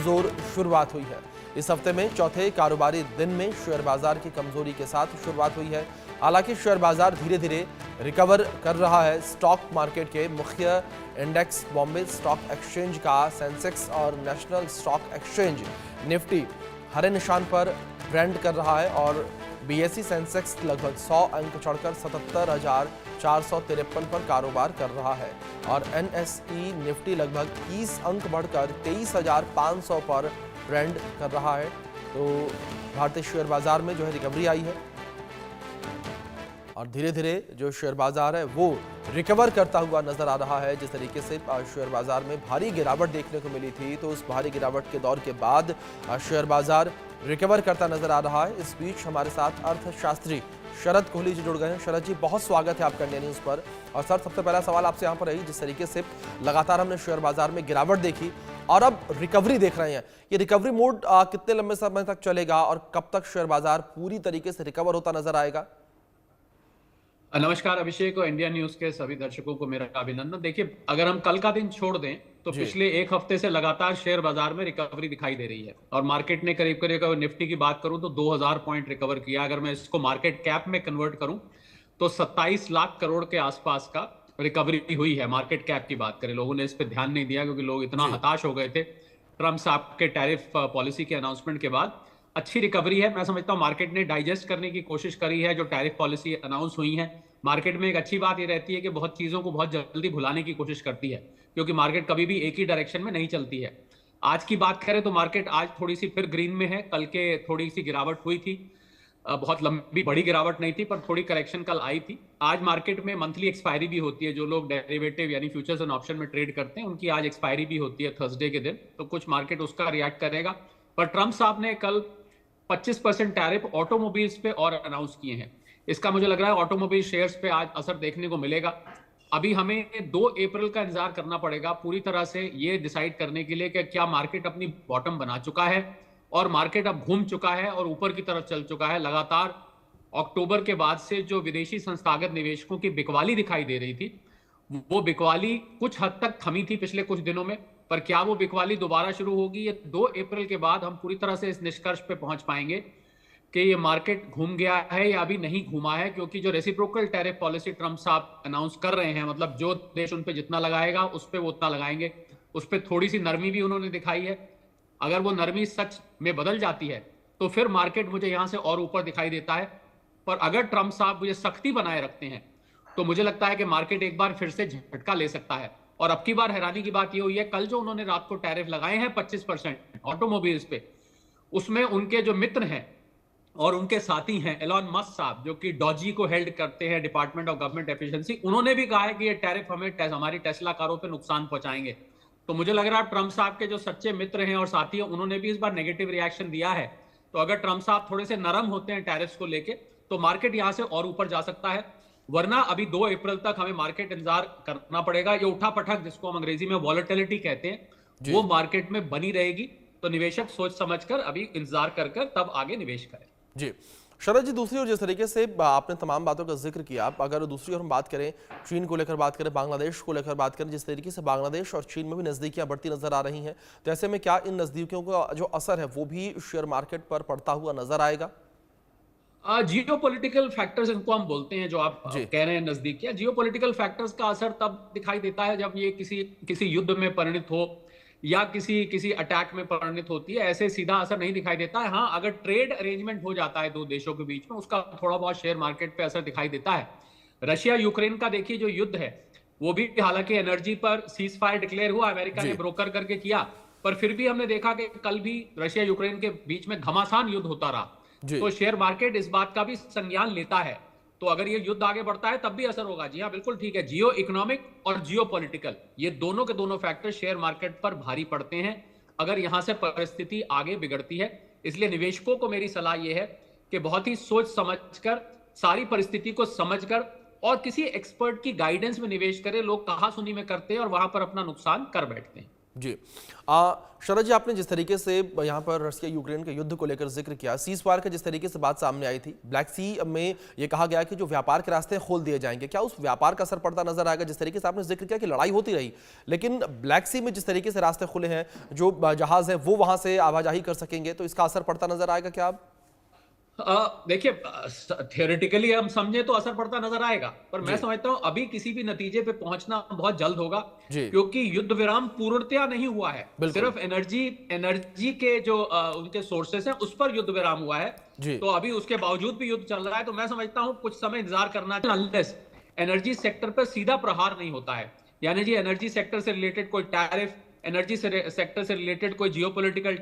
कमजोर शुरुआत हुई है। इस हफ्ते में चौथे कारोबारी दिन में शेयर बाजार की कमजोरी के साथ शुरुआत हुई है। हालांकि शेयर बाजार धीरे धीरे रिकवर कर रहा है। स्टॉक मार्केट के मुख्य इंडेक्स बॉम्बे स्टॉक एक्सचेंज का सेंसेक्स और नेशनल स्टॉक एक्सचेंज निफ्टी हरे निशान पर ट्रेंड कर रहा है और बीएसई सेंसेक्स लगभग 100 अंक चढ़कर 77,453 पर कारोबार कर रहा है और एनएसई निफ्टी लगभग 30 अंक बढ़कर 23,500 पर ट्रेंड कर रहा है। तो भारतीय शेयर बाजार में जो है रिकवरी आई है और धीरे धीरे जो शेयर बाजार है वो रिकवर करता हुआ नजर आ रहा है। जिस तरीके से शेयर बाजार में भारी गिरावट देखने को मिली थी, तो उस भारी गिरावट के दौर के बाद शेयर बाजार रिकवर करता नजर आ रहा है। इस बीच हमारे साथ अर्थशास्त्री शरद कोहली जी जुड़ गए हैं। शरद जी, बहुत स्वागत है आपका इंडिया न्यूज पर। और सर, सबसे पहला सवाल आपसे यहाँ पर रही, जिस तरीके से लगातार हमने शेयर बाजार में गिरावट देखी और अब रिकवरी देख रहे हैं, ये रिकवरी मोड कितने लंबे समय तक चलेगा और कब तक शेयर बाजार पूरी तरीके से रिकवर होता नजर आएगा? नमस्कार अभिषेक और इंडिया न्यूज के सभी दर्शकों को मेरा अभिनंदन। देखिए, अगर हम कल का दिन छोड़ दें तो पिछले एक हफ्ते से लगातार शेयर बाजार में रिकवरी दिखाई दे रही है और मार्केट ने करीब करीब निफ्टी की बात करूं तो 2000 पॉइंट रिकवर किया। अगर मैं इसको मार्केट कैप में कन्वर्ट करूं तो 27 लाख करोड़ के आसपास का रिकवरी हुई है। मार्केट कैप की बात करें, लोगों ने इस पर ध्यान नहीं दिया क्योंकि लोग इतना हताश हो गए थे ट्रम्प साहब के टैरिफ पॉलिसी के अनाउंसमेंट के बाद। अच्छी रिकवरी है। मैं समझता हूं मार्केट ने डाइजेस्ट करने की कोशिश करी है जो टैरिफ पॉलिसी अनाउंस हुई है। मार्केट में एक अच्छी बात ये रहती है कि बहुत चीजों को बहुत जल्दी भुलाने की कोशिश करती है क्योंकि मार्केट कभी भी एक ही डायरेक्शन में नहीं चलती है। आज की बात करें तो मार्केट आज थोड़ी सी फिर ग्रीन में है। कल के थोड़ी सी गिरावट हुई थी, बहुत लंबी बड़ी गिरावट नहीं थी पर थोड़ी करेक्शन कल आई थी। आज मार्केट में मंथली एक्सपायरी भी होती है। जो लोग डेरिवेटिव यानी फ्यूचर्स एंड ऑप्शन में ट्रेड करते हैं उनकी आज एक्सपायरी भी होती है थर्सडे के दिन, तो कुछ मार्केट उसका रिएक्ट करेगा। पर ट्रम्प साहब ने कल 25% टैरिफ ऑटोमोबाइल्स पे और अनाउंस किए हैं। इसका मुझे लग रहा है ऑटोमोबाइल शेयर्स पे आज असर देखने को मिलेगा। अभी हमें 2 अप्रैल का इंतजार करना पड़ेगा पूरी तरह से ये डिसाइड करने के लिए कि क्या मार्केट अपनी बॉटम बना चुका है और मार्केट अब घूम चुका है और ऊपर की तरफ चल चुका है। लगातार अक्टूबर के बाद से जो विदेशी संस्थागत निवेशकों की बिकवाली दिखाई दे रही थी, वो बिकवाली कुछ हद तक थमी थी पिछले कुछ दिनों में, पर क्या वो बिकवाली दोबारा शुरू होगी? ये 2 अप्रैल के बाद हम पूरी तरह से इस निष्कर्ष पे पहुंच पाएंगे कि ये मार्केट घूम गया है या अभी नहीं घूमा है। क्योंकि जो रेसिप्रोकल टैरिफ पॉलिसी ट्रम्प साहब अनाउंस कर रहे हैं, मतलब जो देश उन पे जितना लगाएगा उस पे वो उतना लगाएंगे, उस पे थोड़ी सी नरमी भी उन्होंने दिखाई है। अगर वो नरमी सच में बदल जाती है तो फिर मार्केट मुझे यहां से और ऊपर दिखाई देता है। पर अगर ट्रम्प साहब मुझे सख्ती बनाए रखते हैं तो मुझे लगता है कि मार्केट एक बार फिर से झटका ले सकता है। और अब की बार हैरानी की बात यह हुई है, कल जो उन्होंने रात को टैरिफ लगाए हैं 25% ऑटोमोबाइल्स पे, उसमें उनके जो मित्र हैं और उनके साथी हैं एलन मस्क साहब, जो कि डॉजी को हेल्ड करते हैं, डिपार्टमेंट ऑफ गवर्नमेंट एफिशिएंसी, उन्होंने भी कहा है कि ये टैरिफ हमें हमारी टेस्ला कारों पे नुकसान पहुंचाएंगे। तो मुझे लग रहा है ट्रम्प साहब के जो सच्चे मित्र हैं और साथी हैं उन्होंने भी इस बार नेगेटिव रिएक्शन दिया है। तो अगर ट्रम्प साहब थोड़े से नरम होते हैं टैरिफ्स को लेके तो मार्केट यहां से और ऊपर जा सकता है। वरना अभी 2 अप्रैल तक हमें मार्केट इंतजार करना पड़ेगा। ये उठापटक जिसको हम अंग्रेजी में वॉलेटिलिटी कहते हैं वो मार्केट में बनी रहेगी। तो निवेशक सोच समझकर अभी इंतजार कर तब आगे निवेश करें। जी शरद जी, दूसरी ओर जिस तरीके से आपने तमाम बातों का जिक्र किया, अगर दूसरी ओर हम बात करें, चीन को लेकर बात करें, बांग्लादेश को लेकर बात करें, जिस तरीके से बांग्लादेश और चीन में भी नज़दीकियां बढ़ती नजर आ रही हैं, तो ऐसे में क्या इन नज़दीकियों का जो असर है वो भी शेयर मार्केट पर पड़ता हुआ नजर आएगा? जियो पॉलिटिकल फैक्टर्स इनको हम बोलते हैं, जो आप कह रहे हैं नजदीकियां। जियो पॉलिटिकल फैक्टर्स का असर तब दिखाई देता है जब ये किसी युद्ध में परिणित हो या किसी अटैक में परिणित होती है। ऐसे सीधा असर नहीं दिखाई देता है। हाँ, अगर ट्रेड अरेंजमेंट हो जाता है 2 देशों के बीच में, उसका थोड़ा बहुत शेयर मार्केट पे असर दिखाई देता है। रशिया यूक्रेन का देखिए जो युद्ध है वो भी हालांकि एनर्जी पर सीज फायर डिक्लेयर हुआ, अमेरिका ने ब्रोकर करके किया, पर फिर भी हमने देखा कि कल भी रशिया यूक्रेन के बीच में घमासान युद्ध होता रहा। तो शेयर मार्केट इस बात का भी संज्ञान लेता है। तो अगर ये युद्ध आगे बढ़ता है तब भी असर होगा। जी हाँ, बिल्कुल ठीक है। जियो इकोनॉमिक और जियो पॉलिटिकल, ये दोनों के दोनों फैक्टर शेयर मार्केट पर भारी पड़ते हैं अगर यहां से परिस्थिति आगे बिगड़ती है। इसलिए निवेशकों को मेरी सलाह यह है कि बहुत ही सोच समझकर, सारी परिस्थिति को समझकर और किसी एक्सपर्ट की गाइडेंस में निवेश करें। लोग कहासुनी में करते हैं और वहां पर अपना नुकसान कर बैठते हैं। जी। शरद जी, आपने जिस तरीके से यहाँ पर रशिया यूक्रेन के युद्ध को लेकर जिक्र किया, सीज फायर का जिस तरीके से बात सामने आई थी, ब्लैक सी में ये कहा गया कि जो व्यापार के रास्ते खोल दिए जाएंगे, क्या उस व्यापार का असर पड़ता नजर आएगा? जिस तरीके से आपने जिक्र किया कि लड़ाई होती रही, लेकिन ब्लैक सी में जिस तरीके से रास्ते खुले हैं, जो जहाज है वो वहां से आवाजाही कर सकेंगे, तो इसका असर पड़ता नजर आएगा क्या? आप देखिए, थियोरेटिकली हम समझे तो असर पड़ता नजर आएगा, पर मैं जी समझता हूं अभी किसी भी नतीजे पे पहुंचना बहुत जल्द होगा, जी क्योंकि युद्ध विराम पूर्णतया नहीं हुआ है। बिल्कुल। सिर्फ एनर्जी के जो उनके सोर्सेस हैं उस पर युद्ध विराम हुआ है। जी तो अभी उसके बावजूद भी युद्ध चल रहा है, तो मैं समझता हूं कुछ समय इंतजार करना, अनलेस एनर्जी सेक्टर पर सीधा प्रहार नहीं होता है, यानी जी एनर्जी सेक्टर से रिलेटेड कोई टैरिफ, एनर्जी सेक्टर से रिलेटेड कोई जियोपॉलिटिकल